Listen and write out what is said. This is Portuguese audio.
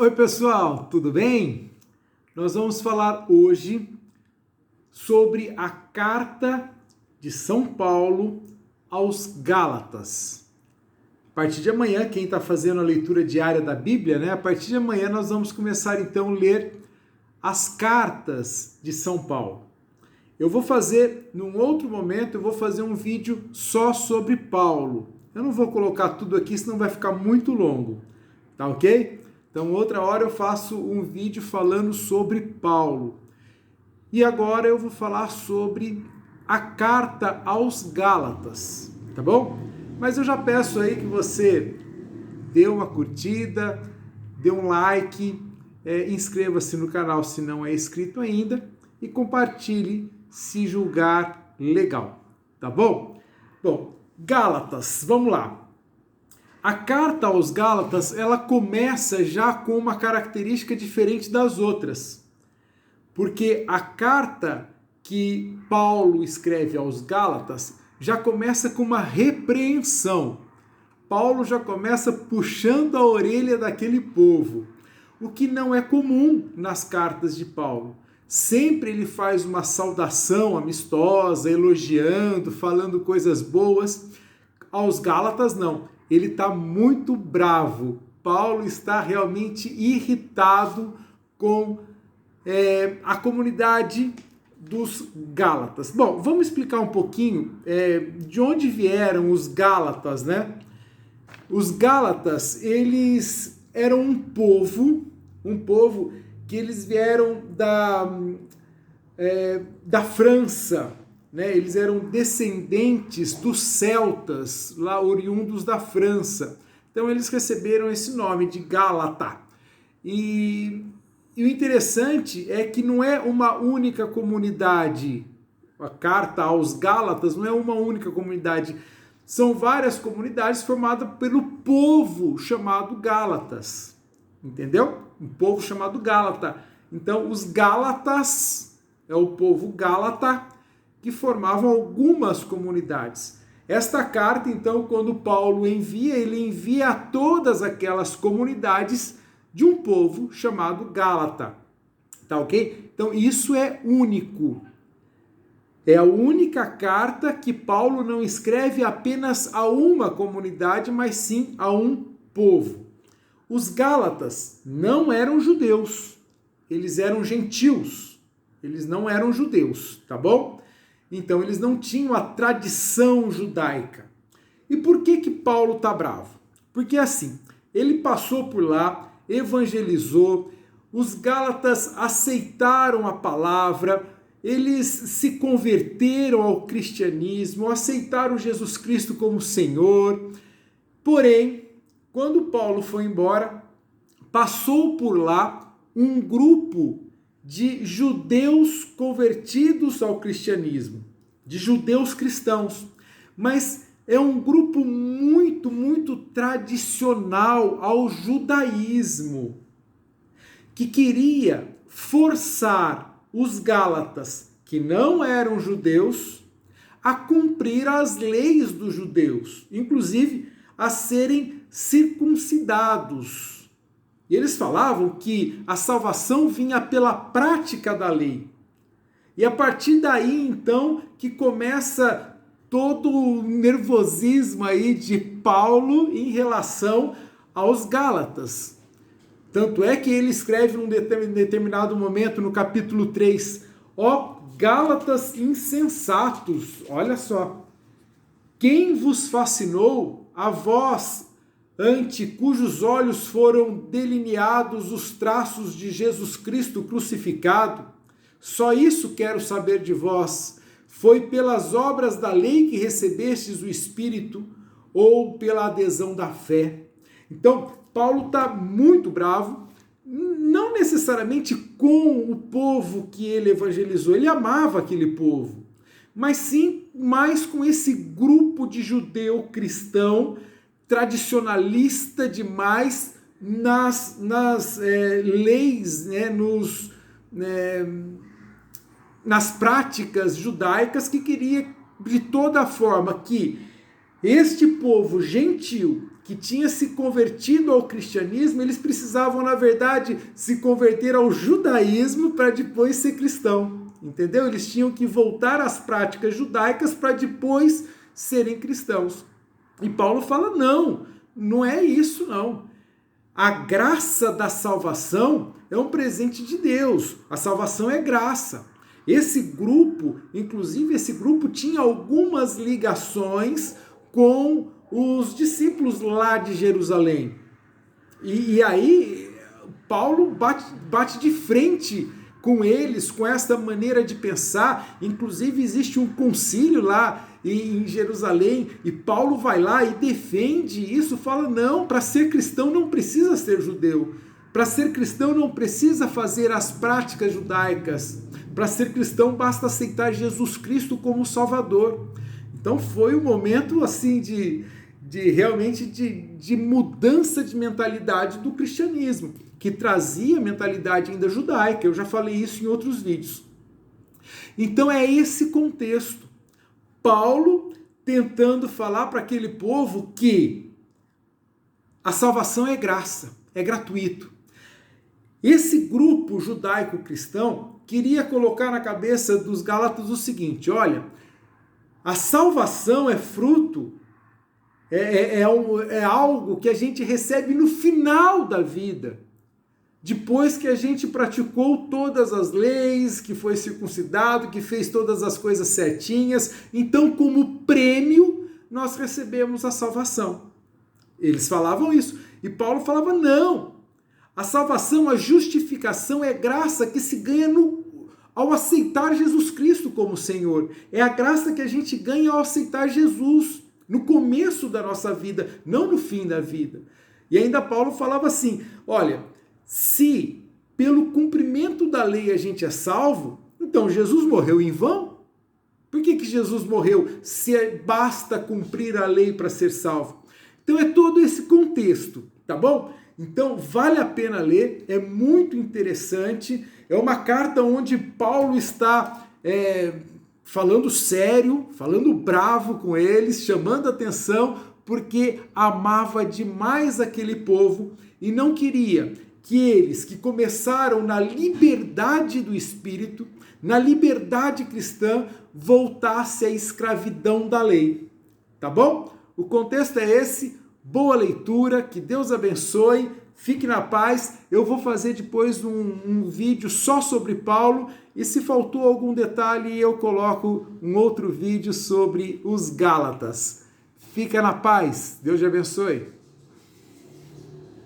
Oi pessoal, tudo bem? Nós vamos falar hoje sobre a carta de São Paulo aos Gálatas. A partir de amanhã, quem está fazendo a leitura diária da Bíblia, né? A partir de amanhã nós vamos começar então a ler as cartas de São Paulo. Eu vou fazer, num outro momento, eu vou fazer um vídeo só sobre Paulo. Eu não vou colocar tudo aqui, senão vai ficar muito longo, tá ok? Então, outra hora eu faço um vídeo falando sobre Paulo. E agora eu vou falar sobre a carta aos Gálatas, tá bom? Mas eu já peço aí que você dê uma curtida, dê um like, inscreva-se no canal se não é inscrito ainda e compartilhe se julgar legal, tá bom? Bom, Gálatas, vamos lá. A carta aos Gálatas, ela começa já com uma característica diferente das outras. Porque a carta que Paulo escreve aos Gálatas já começa com uma repreensão. Paulo já começa puxando a orelha daquele povo, o que não é comum nas cartas de Paulo. Sempre ele faz uma saudação amistosa, elogiando, falando coisas boas. Aos Gálatas, não. Ele está muito bravo. Paulo está realmente irritado com a comunidade dos Gálatas. Bom, vamos explicar um pouquinho de onde vieram os Gálatas, né? Os Gálatas, eles eram um povo que eles vieram da França, né? Eles eram descendentes dos celtas, lá oriundos da França. Então eles receberam esse nome de Gálata. E o interessante é que não é uma única comunidade. A carta aos Gálatas não é uma única comunidade. São várias comunidades formadas pelo povo chamado Gálatas. Entendeu? Um povo chamado Gálata. Então os Gálatas é o povo Gálata, que formavam algumas comunidades. Esta carta, então, quando Paulo envia, ele envia a todas aquelas comunidades de um povo chamado Gálata. Tá ok? Então, isso é único. É a única carta que Paulo não escreve apenas a uma comunidade, mas sim a um povo. Os Gálatas não eram judeus. Eles eram gentios. Eles não eram judeus, tá bom? Então, eles não tinham a tradição judaica. E por que Paulo está bravo? Porque assim, ele passou por lá, evangelizou, os Gálatas aceitaram a palavra, eles se converteram ao cristianismo, aceitaram Jesus Cristo como Senhor. Porém, quando Paulo foi embora, passou por lá um grupo de judeus convertidos ao cristianismo, de judeus cristãos, mas é um grupo muito tradicional ao judaísmo, que queria forçar os Gálatas, que não eram judeus, a cumprir as leis dos judeus, inclusive a serem circuncidados. E eles falavam que a salvação vinha pela prática da lei. E a partir daí, então, que começa todo o nervosismo aí de Paulo em relação aos Gálatas. Tanto é que ele escreve num determinado momento, no capítulo 3, ó Gálatas insensatos, olha só, quem vos fascinou, a vós, ante cujos olhos foram delineados os traços de Jesus Cristo crucificado? Só isso quero saber de vós. Foi pelas obras da lei que recebestes o Espírito ou pela adesão da fé? Então, Paulo está muito bravo, não necessariamente com o povo que ele evangelizou, ele amava aquele povo, mas sim mais com esse grupo de judeu cristão tradicionalista demais nas leis, né, nas práticas judaicas, que queria de toda forma que este povo gentil, que tinha se convertido ao cristianismo, eles precisavam, na verdade, se converter ao judaísmo para depois ser cristão. Entendeu? Eles tinham que voltar às práticas judaicas para depois serem cristãos. E Paulo fala, não é isso não. A graça da salvação é um presente de Deus. A salvação é graça. Esse grupo, inclusive esse grupo tinha algumas ligações com os discípulos lá de Jerusalém. E aí Paulo bate de frente com eles, com essa maneira de pensar. Inclusive existe um concílio lá em Jerusalém e Paulo vai lá e defende isso, fala, não, para ser cristão não precisa ser judeu, para ser cristão não precisa fazer as práticas judaicas, para ser cristão basta aceitar Jesus Cristo como Salvador. Então foi um momento assim de mudança de mentalidade do cristianismo, que trazia mentalidade ainda judaica. Eu já falei isso em outros vídeos. Então é esse contexto. Paulo tentando falar para aquele povo que a salvação é graça, é gratuito. Esse grupo judaico-cristão queria colocar na cabeça dos Gálatas o seguinte, olha, a salvação é fruto, é algo que a gente recebe no final da vida, depois que a gente praticou todas as leis, que foi circuncidado, que fez todas as coisas certinhas, então como prêmio nós recebemos a salvação. Eles falavam isso, e Paulo falava, não, a salvação, a justificação é graça que se ganha ao aceitar Jesus Cristo como Senhor. É a graça que a gente ganha ao aceitar Jesus no começo da nossa vida, não no fim da vida. E ainda Paulo falava assim, olha, se pelo cumprimento da lei a gente é salvo, então Jesus morreu em vão? Por que Jesus morreu se basta cumprir a lei para ser salvo? Então é todo esse contexto, tá bom? Então vale a pena ler, é muito interessante, é uma carta onde Paulo está falando sério, falando bravo com eles, chamando atenção, porque amava demais aquele povo e não queria que eles, que começaram na liberdade do Espírito, na liberdade cristã, voltassem à escravidão da lei. Tá bom? O contexto é esse. Boa leitura, que Deus abençoe, fique na paz. Eu vou fazer depois um vídeo só sobre Paulo e se faltou algum detalhe eu coloco um outro vídeo sobre os Gálatas. Fica na paz, Deus te abençoe.